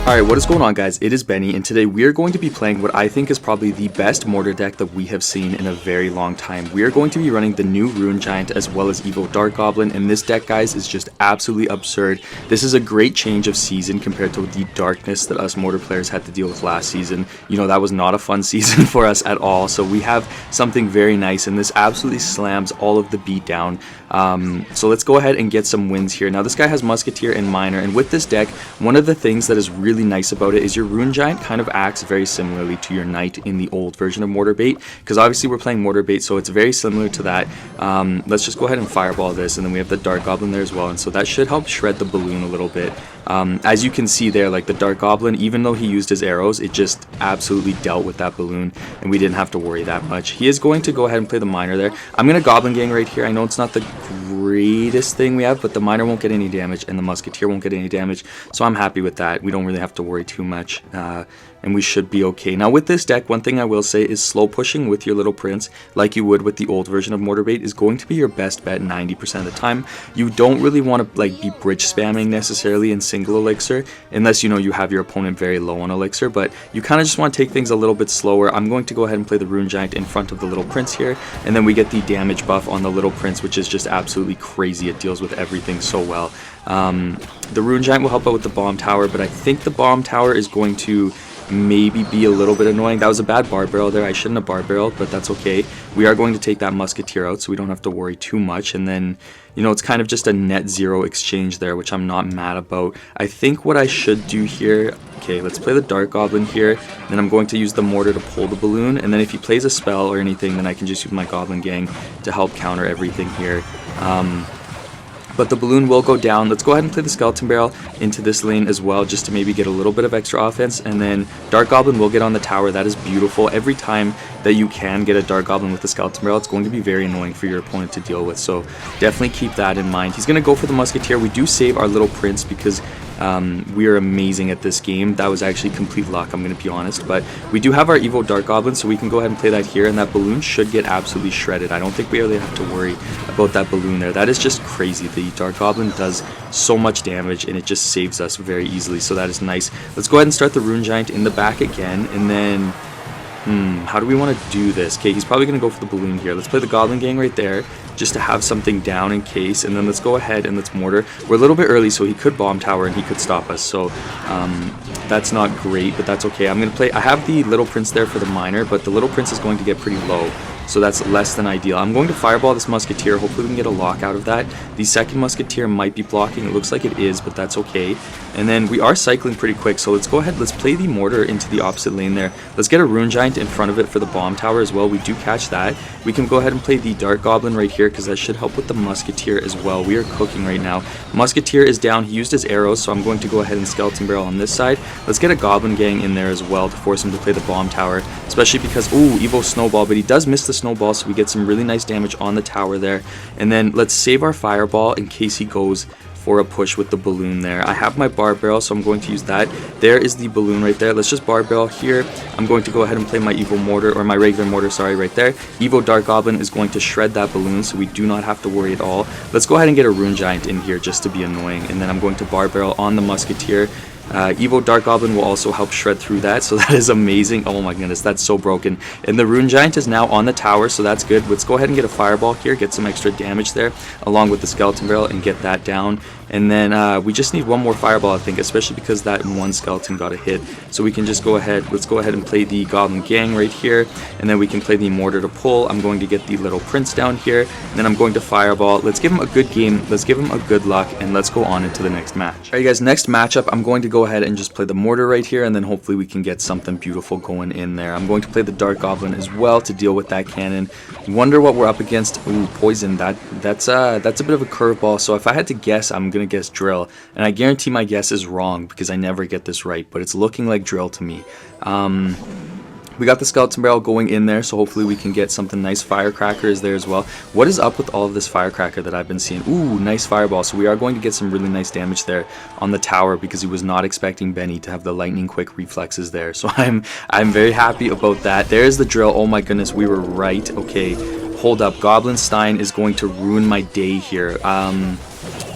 Alright, what is going on, guys? It is Benny, and today we are going to be playing what I think is probably the best Mortar deck that we have seen in a very long time. We are going to be running the new Rune Giant as well as Evo Dark Goblin, and this deck, guys, is just absolutely absurd. This is a great change of season compared to the darkness that us Mortar players had to deal with last season. You know, that was not a fun season for us at all, so we have something very nice, and this absolutely slams all of the beat down. So let's go ahead and get some wins here. Now, this guy has Musketeer and Miner, and with this deck, one of the things that is really nice about it is your Rune Giant kind of acts very similarly to your Knight in the old version of Mortar Bait, because obviously we're playing Mortar Bait, so it's very similar to that. Let's just go ahead and Fireball this, and then we have the Dark Goblin there as well, and so that should help shred the balloon a little bit. As you can see there, like the Dark Goblin, even though he used his arrows, it just absolutely dealt with that balloon, and we didn't have to worry that much. He is going to go ahead and play the Miner there. I'm going to Goblin Gang right here. I know it's not the greatest thing we have, but the Miner won't get any damage, and the Musketeer won't get any damage, so I'm happy with that. We don't really have to worry too much, and we should be okay. Now, with this deck, one thing I will say is slow pushing with your Little Prince, like you would with the old version of Mortar Bait, is going to be your best bet 90% of the time. You don't really want to like be bridge spamming necessarily in single elixir, unless you know you have your opponent very low on elixir, but you kind of just want to take things a little bit slower. I'm going to go ahead and play the Rune Giant in front of the Little Prince here, and then we get the damage buff on the Little Prince, which is just absolutely crazy. It deals with everything so well. The Rune Giant will help out with the Bomb Tower, but I think the Bomb Tower is going to maybe be a little bit annoying. That was a bad Barb barrel there. I shouldn't have Barb barreled, but that's okay. We are going to take that Musketeer out, so we don't have to worry too much. And then, you know, it's kind of just a net zero exchange there, which I'm not mad about. I think what I should do here, okay, let's play the Dark Goblin here. Then I'm going to use the Mortar to pull the balloon. And then if he plays a spell or anything, then I can just use my Goblin Gang to help counter everything here. But the balloon will go down. Let's go ahead and play the Skeleton Barrel into this lane as well, just to maybe get a little bit of extra offense. And then Dark Goblin will get on the tower. That is beautiful. Every time that you can get a Dark Goblin with the Skeleton Barrel, it's going to be very annoying for your opponent to deal with. So definitely keep that in mind. He's going to go for the Musketeer. We do save our Little Prince because we are amazing at this game. That was actually complete luck, I'm going to be honest. But we do have our Evo Dark Goblin, so we can go ahead and play that here. And that balloon should get absolutely shredded. I don't think we really have to worry about that balloon there. That is just crazy. The Dark Goblin does so much damage, and it just saves us very easily. So that is nice. Let's go ahead and start the Rune Giant in the back again. And then, how do we want to do this? Okay, he's probably going to go for the balloon here. Let's play the Goblin Gang right there, just to have something down in case. And then let's go ahead and let's Mortar. We're a little bit early, so he could Bomb Tower and he could stop us. So that's not great, but that's okay. I'm going to play, I have the Little Prince there for the Miner, but the Little Prince is going to get pretty low, so that's less than ideal. I'm going to Fireball this Musketeer. Hopefully we can get a lock out of that. The second Musketeer might be blocking. It looks like it is, but that's okay. And then we are cycling pretty quick, so let's go ahead. Let's play the Mortar into the opposite lane there. Let's get a Rune Giant in front of it for the Bomb Tower as well. We do catch that. We can go ahead and play the Dark Goblin right here, because that should help with the Musketeer as well. We are cooking right now. Musketeer is down. He used his arrows, so I'm going to go ahead and Skeleton Barrel on this side. Let's get a Goblin Gang in there as well to force him to play the Bomb Tower, especially because, ooh, Evo Snowball, but he does miss the Snowball, so we get some really nice damage on the tower there. And then let's save our Fireball in case he goes for a push with the balloon there. I have my Barb barrel, so I'm going to use that. There is the balloon right there. Let's just Barb barrel here. I'm going to go ahead and play my Evo Mortar, or my regular Mortar, sorry, right there. Evo Dark Goblin is going to shred that balloon, so we do not have to worry at all. Let's go ahead and get a Rune Giant in here just to be annoying, and then I'm going to Barb barrel on the Musketeer. Evo Dark Goblin will also help shred through that, so that is amazing. Oh my goodness, that's so broken. And the Rune Giant is now on the tower, so that's good. Let's go ahead and get a Fireball here, get some extra damage there, along with the Skeleton Barrel, and get that down. And then we just need one more Fireball, I think, especially because that one skeleton got a hit. So we can just go ahead, let's go ahead and play the Goblin Gang right here, and then we can play the Mortar to pull. I'm going to get the Little Prince down here, and then I'm going to Fireball. Let's give him a good game, let's give him a good luck, and let's go on into the next match. Alright guys, next matchup, I'm going to go ahead and just play the Mortar right here, and then hopefully we can get something beautiful going in there. I'm going to play the Dark Goblin as well to deal with that cannon. Wonder what we're up against. Ooh, Poison, that's a bit of a curveball, so if I had to guess, I'm gonna guess Drill, and I guarantee my guess is wrong because I never get this right, but it's looking like Drill to me. We got the Skeleton Barrel going in there, so hopefully we can get something nice. Firecracker is there as well. What is up with all of this Firecracker that I've been seeing? Ooh, nice Fireball. So we are going to get some really nice damage there on the tower because he was not expecting Benny to have the lightning quick reflexes there. So I'm very happy about that. There's the Drill. Oh my goodness, we were right. Okay, hold up. Goblin Stein is going to ruin my day here.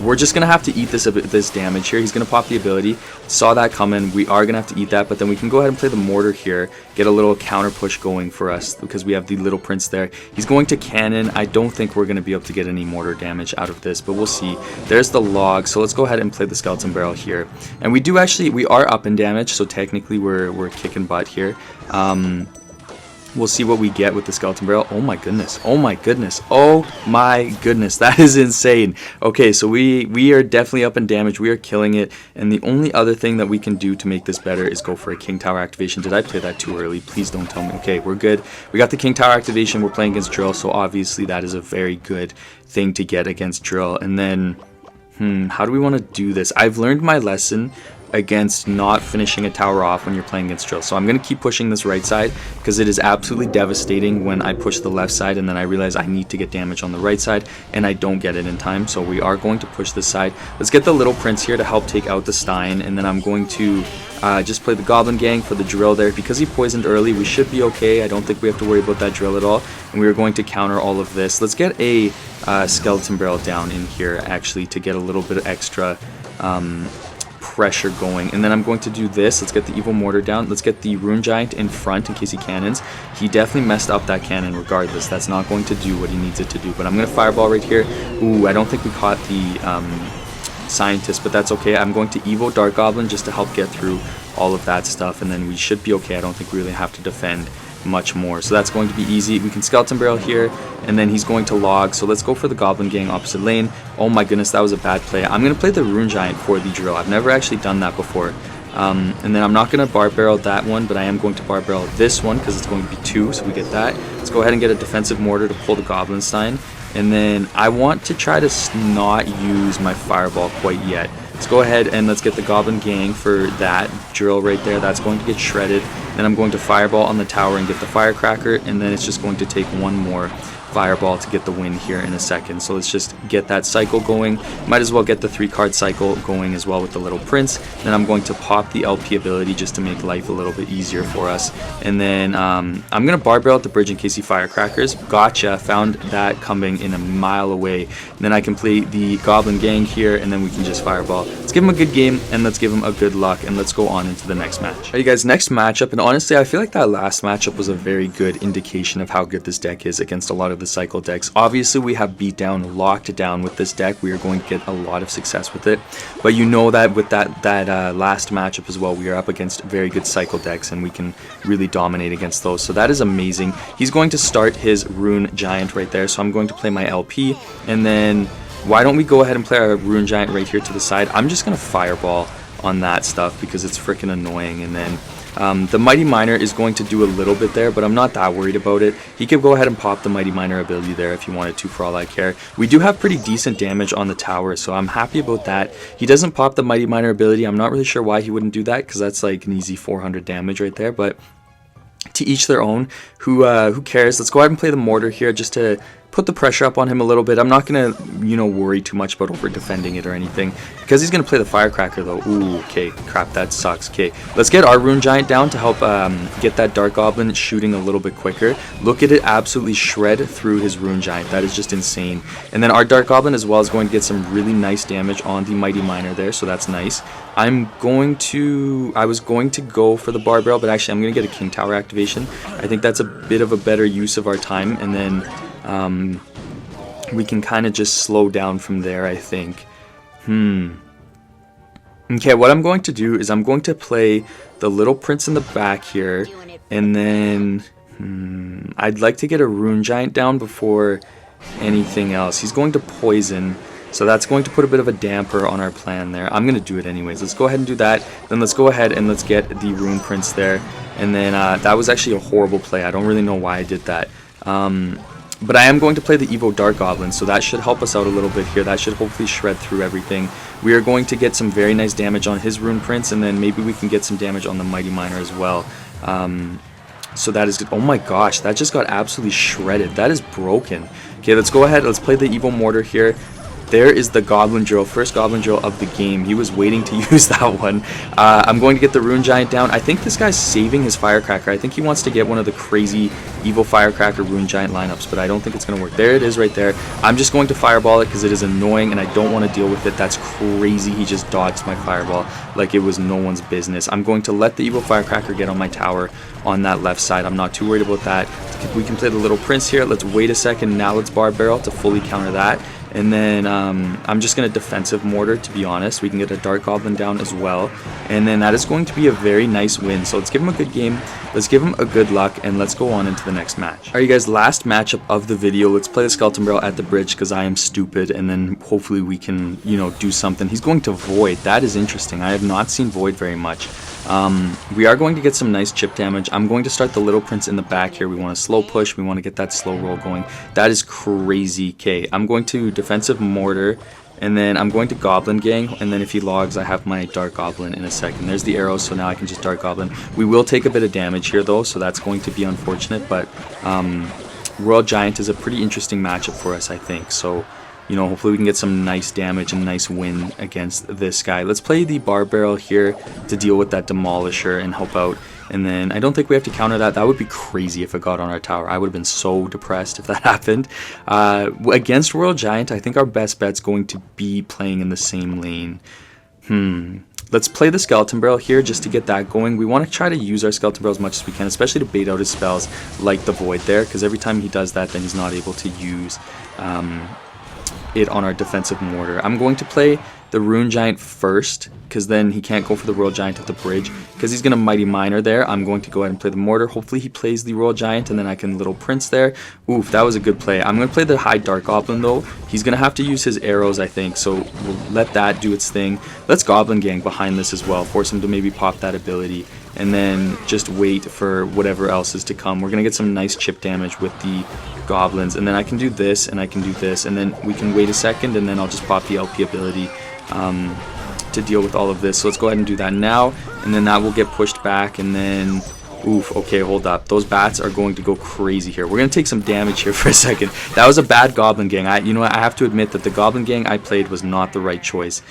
we're just going to have to eat this damage here. He's going to pop the ability. Saw that coming. We are going to have to eat that, but then we can go ahead and play the Mortar here. Get a little counter push going for us because we have the little prince there. He's going to cannon. I don't think we're going to be able to get any Mortar damage out of this, but we'll see. There's the log, so let's go ahead and play the skeleton barrel here. And we are up in damage, so technically we're kicking butt here. We'll see what we get with the skeleton barrel. Oh my goodness. Oh my goodness. Oh my goodness. That is insane. Okay, so we are definitely up in damage. We are killing it. And the only other thing that we can do to make this better is go for a king tower activation. Did I play that too early? Please don't tell me. Okay, we're good. We got the king tower activation. We're playing against drill, so obviously that is a very good thing to get against drill. And then, how do we want to do this? I've learned my lesson against not finishing a tower off when you're playing against drill. So I'm going to keep pushing this right side because it is absolutely devastating when I push the left side and then I realize I need to get damage on the right side and I don't get it in time. So we are going to push this side. Let's get the little prince here to help take out the Stein, and then I'm going to just play the Goblin gang for the drill there. Because he poisoned early, we should be okay. I don't think we have to worry about that drill at all. And we are going to counter all of this. Let's get a skeleton barrel down in here actually to get a little bit of extra pressure going, and then I'm going to do this. Let's get the evil mortar down. Let's get the Rune Giant in front in case he cannons. He definitely messed up that cannon regardless. That's not going to do what he needs it to do, but I'm going to fireball right here. Ooh, I don't think we caught the scientist, but that's okay. I'm going to evo Dark Goblin just to help get through all of that stuff, and then we should be okay. I don't think we really have to defend much more, so that's going to be easy. We can skeleton barrel here, and then he's going to log, so let's go for the Goblin gang opposite lane. Oh my goodness, that was a bad play. I'm going to play the Rune Giant for the drill. I've never actually done that before. And then I'm not going to Barb barrel that one, but I am going to Barb barrel this one because it's going to be 2, so we get that. Let's go ahead and get a defensive mortar to pull the Goblin Stein, and then I want to try to not use my fireball quite yet. Let's go ahead and let's get the Goblin gang for that drill right there. That's going to get shredded. Then I'm going to fireball on the tower and get the firecracker, and then it's just going to take one more fireball to get the win here in a second. So let's just get that cycle going. Might as well get the 3-card cycle going as well with the little prince. Then I'm going to pop the LP ability just to make life a little bit easier for us. And then I'm going to Barb barrel at the bridge in case he firecrackers. Gotcha, found that coming in a mile away. And then I can play the Goblin gang here, and then we can just fireball. Let's give him a good game, and let's give him a good luck, and let's go on into the next match. Alright, you guys, next matchup, and honestly I feel like that last matchup was a very good indication of how good this deck is against a lot of the cycle decks. Obviously we have beat down, locked down with this deck. We are going to get a lot of success with it, but you know that with that last matchup as well, we are up against very good cycle decks and we can really dominate against those, so that is amazing. He's going to start his Rune Giant right there, so I'm going to play my LP, and then why don't we go ahead and play our Rune Giant right here to the side. I'm just going to fireball on that stuff because it's freaking annoying, and then the Mighty Miner is going to do a little bit there, but I'm not that worried about it. He could go ahead and pop the Mighty Miner ability there if he wanted to, for all I care. We do have pretty decent damage on the tower, so I'm happy about that. He doesn't pop the Mighty Miner ability. I'm not really sure why he wouldn't do that, because that's like an easy 400 damage right there, but to each their own. Who cares? Let's go ahead and play the Mortar here just to put the pressure up on him a little bit. I'm not going to, worry too much about over defending it or anything, because he's going to play the Firecracker though. Ooh, okay, crap, that sucks. Okay, let's get our Rune Giant down to help get that Dark Goblin shooting a little bit quicker. Look at it absolutely shred through his Rune Giant. That is just insane. And then our Dark Goblin as well is going to get some really nice damage on the Mighty Miner there, so that's nice. I was going to go for the Barb barrel, but actually I'm going to get a King Tower activation. I think that's a bit of a better use of our time, and then we can kind of just slow down from there, I think. Okay, what I'm going to do is I'm going to play the Little Prince in the back here, and then I'd like to get a Rune Giant down before anything else. He's going to poison, so that's going to put a bit of a damper on our plan there. I'm going to do it anyways. Let's go ahead and do that. Then let's go ahead and let's get the Rune Prince there. And then that was actually a horrible play. I don't really know why I did that. But I am going to play the Evo Dark Goblin, so that should help us out a little bit here. That should hopefully shred through everything. We are going to get some very nice damage on his Rune Prince, and then maybe we can get some damage on the Mighty Miner as well. So that is good. Oh my gosh, that just got absolutely shredded. That is broken. Okay, let's go ahead. Let's play the Evo Mortar here. there is the Goblin drill, first Goblin drill of the game. He was waiting to use that one. I'm going to get the Rune Giant down. I think this guy's saving his Firecracker. I think he wants to get one of the crazy evil Firecracker Rune Giant lineups, but I don't think it's going to work. There it is right there. I'm just going to Fireball it because it is annoying and I don't want to deal with it. That's crazy. He just dodged my Fireball like it was no one's business. I'm going to let the evil Firecracker get on my tower on that left side. I'm not too worried about that. We can play the Little Prince here. Let's wait a second. Now let's Barb Barrel to fully counter that. And then I'm just going to defensive Mortar, to be honest. We can get a Dark Goblin down as well. And then that is going to be a very nice win. So let's give him a good game. Let's give him a good luck. And let's go on into the next match. Alright, you guys, last matchup of the video. Let's play the Skeleton Barrel at the bridge because I am stupid. And then hopefully we can, you know, do something. He's going to Void. That is interesting. I have not seen Void very much. We are going to get some nice chip damage. I'm going to start the Little Prince in the back here. We want to slow push. We want to get that slow roll going. That is crazy. Okay, I'm going to defensive Mortar, and then I'm going to Goblin Gang, and then if he logs, I have my Dark Goblin in a second. There's the arrows, so now I can just Dark Goblin. We will take a bit of damage here, though, so that's going to be unfortunate, but Royale Giant is a pretty interesting matchup for us, I think, so... You know, hopefully we can get some nice damage and nice win against this guy. Let's play the Barb Barrel here to deal with that Demolisher and help out. And then I don't think we have to counter that. That would be crazy if it got on our tower. I would have been so depressed if that happened. Against Royale Giant, I think our best bet's going to be playing in the same lane. Let's play the Skeleton Barrel here just to get that going. We want to try to use our Skeleton Barrel as much as we can, especially to bait out his spells like the Void there, because every time he does that, then he's not able to use... it on our defensive Mortar. I'm going to play the Rune Giant first because then he can't go for the Royale Giant at the bridge because he's going to Mighty Miner there. I'm going to go ahead and play the Mortar. Hopefully he plays the Royale Giant and then I can Little Prince there. Oof, that was a good play. I'm going to play the High Dark Goblin though. He's going to have to use his arrows, I think, so we'll let that do its thing. Let's Goblin Gang behind this as well. Force him to maybe pop that ability and then just wait for whatever else is to come. We're going to get some nice chip damage with the Goblins, and then I can do this and I can do this, and then we can wait a second and then I'll just pop the LP ability to deal with all of this. So let's go ahead and do that now, and then that will get pushed back, and then oof, okay, hold up. Those bats are going to go crazy here. We're going to take some damage here for a second. That was a bad Goblin Gang. You know what, I have to admit that the Goblin Gang I played was not the right choice.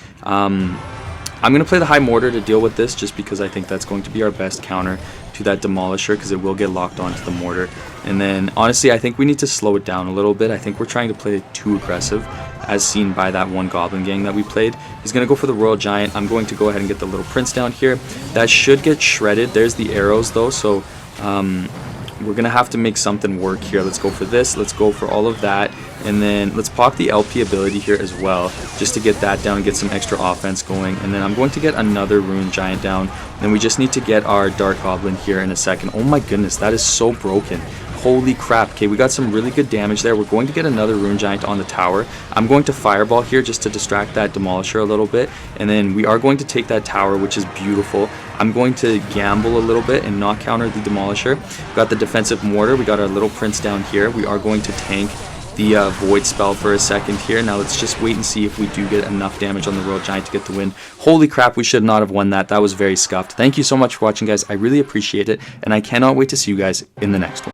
I'm going to play the High Mortar to deal with this just because I think that's going to be our best counter to that Demolisher because it will get locked onto the Mortar. And then, honestly, I think we need to slow it down a little bit. I think we're trying to play too aggressive, as seen by that one Goblin Gang that we played. He's going to go for the Royale Giant. I'm going to go ahead and get the Little Prince down here. That should get shredded. There's the arrows, though, so we're going to have to make something work here. Let's go for this. Let's go for all of that. And then let's pop the LP ability here as well, just to get that down and get some extra offense going. And then I'm going to get another Rune Giant down. Then we just need to get our Dark Goblin here in a second. Oh my goodness, that is so broken. Holy crap. Okay, we got some really good damage there. We're going to get another Rune Giant on the tower. I'm going to Fireball here just to distract that Demolisher a little bit. And then we are going to take that tower, which is beautiful. I'm going to gamble a little bit and not counter the Demolisher. Got the defensive Mortar. We got our Little Prince down here. We are going to tank the Void spell for a second here. Now let's just wait and see if we do get enough damage on the Royale Giant to get the win. Holy crap, we should not have won that. That was very scuffed. Thank you so much for watching, guys. I really appreciate it, and I cannot wait to see you guys in the next one.